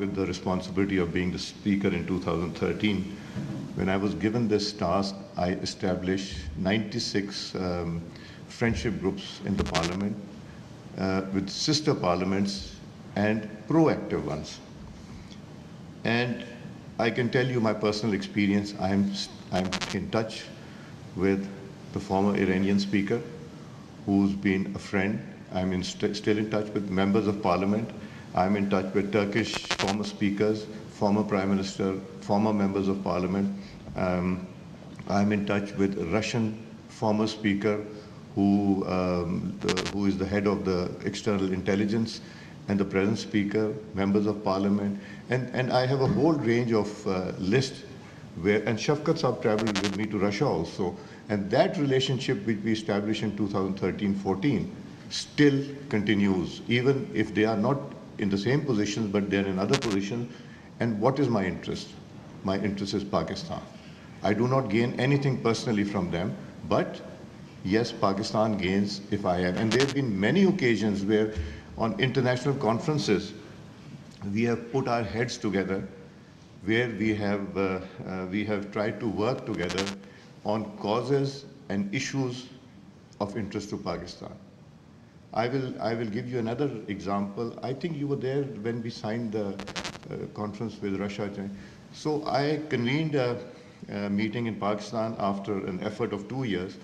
with the responsibility of being the speaker in 2013. When I was given this task, I established 96 friendship groups in the parliament with sister parliaments and proactive ones. And I can tell you my personal experience. I'm in touch with the former Iranian speaker, who's been a friend. I'm still in touch with members of parliament. I'm in touch with Turkish former speakers, former prime minister, former members of parliament. I'm in touch with Russian former speaker who is the head of the external intelligence, and the present speaker, members of parliament. And I have a whole range of list where, and Shafkat Saab traveled with me to Russia also. And that relationship which we established in 2013-14 still continues, even if they are not in the same positions, but they're in other positions. And what is my interest? My interest is Pakistan. I do not gain anything personally from them, but yes, Pakistan gains if I am. And there have been many occasions where on international conferences, we have put our heads together, where we have tried to work together on causes and issues of interest to Pakistan. I will give you another example. I think you were there when we signed the conference with Russia. So I convened a meeting in Pakistan after an effort of 2 years,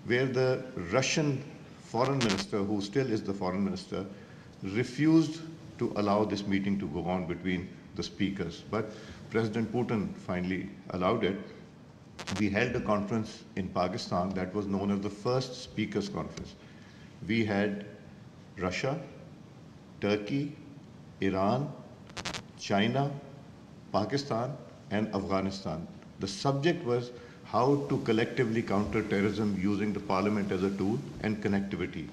where the Russian foreign minister, who still is the foreign minister, refused to allow this meeting to go on between the speakers. But President Putin finally allowed it. We held a conference in Pakistan that was known as the First Speakers Conference. We had Russia, Turkey, Iran, China, Pakistan, and Afghanistan. The subject was how to collectively counter terrorism using the parliament as a tool and connectivity.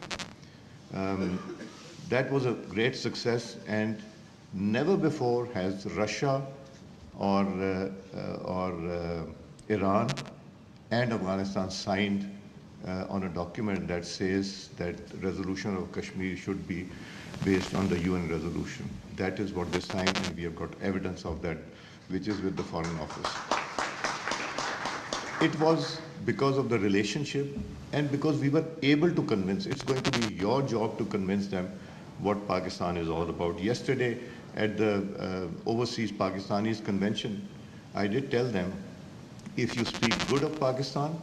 That was a great success, and never before has Russia or Iran and Afghanistan signed on a document that says that resolution of Kashmir should be based on the UN resolution. That is what they signed, and we have got evidence of that, which is with the Foreign Office. It was because of the relationship and because we were able to convince. It's going to be your job to convince them what Pakistan is all about. Yesterday at the Overseas Pakistanis Convention, I did tell them, if you speak good of Pakistan,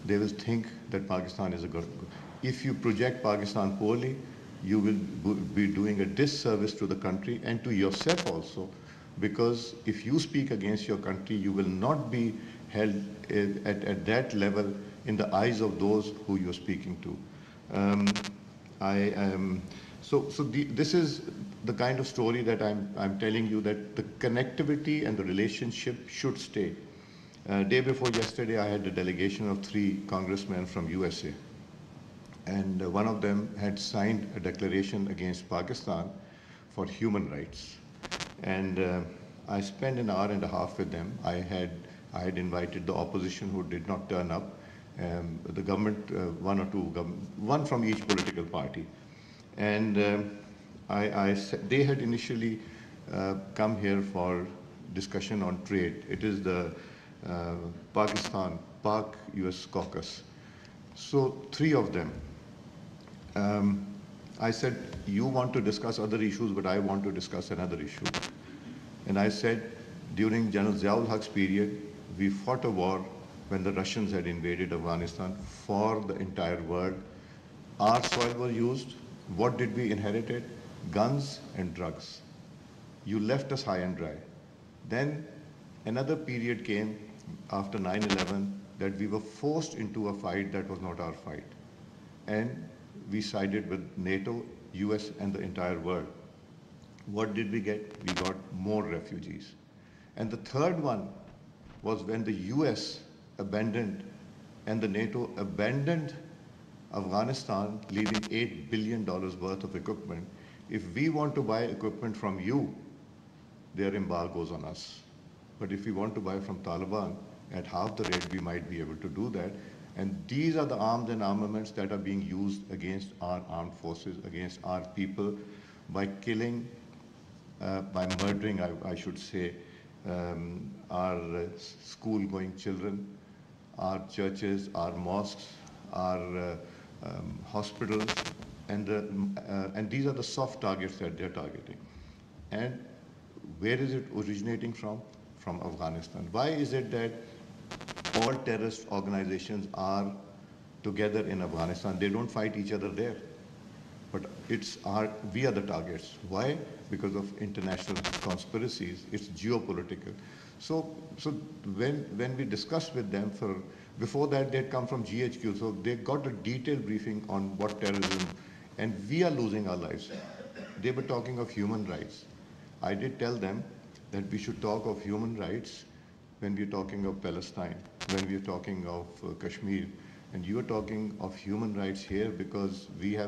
they will think that Pakistan is a good. If you project Pakistan poorly, you will be doing a disservice to the country and to yourself also, because if you speak against your country, you will not be held at that level in the eyes of those who you're speaking to. This is the kind of story that I'm telling you, that the connectivity and the relationship should stay. Day before yesterday, I had a delegation of 3 congressmen from USA. And one of them had signed a declaration against Pakistan for human rights. And I spent an hour and a half with them. I had invited the opposition, who did not turn up, the government, one from each political party. And they had initially come here for discussion on trade. It is the Pak-US caucus. So 3 of them. I said, you want to discuss other issues, but I want to discuss another issue. And I said, during General Ziaul Haq's period, we fought a war when the Russians had invaded Afghanistan for the entire world. Our soil was used. What did we inherit? Guns and drugs. You left us high and dry. Then another period came after 9/11 that we were forced into a fight that was not our fight. And we sided with NATO, US, and the entire world. What did we get? We got more refugees. And the third one was when the US abandoned and the NATO abandoned Afghanistan, leaving $8 billion worth of equipment. If we want to buy equipment from you, there are embargoes on us. But if we want to buy from Taliban at half the rate, we might be able to do that. And these are the arms and armaments that are being used against our armed forces, against our people, by killing by murdering, I should say, our school-going children, our churches, our mosques, our hospitals, and these are the soft targets that they're targeting. And where is it originating from? From Afghanistan. Why is it that all terrorist organizations are together in Afghanistan? They don't fight each other there. But we are the targets. Why? Because of international conspiracies. It's geopolitical. So when we discussed with them, before that they'd come from GHQ, so they got a detailed briefing on what terrorism, and we are losing our lives. They were talking of human rights. I did tell them that we should talk of human rights when we're talking of Palestine, when we're talking of Kashmir, and you are talking of human rights here because we have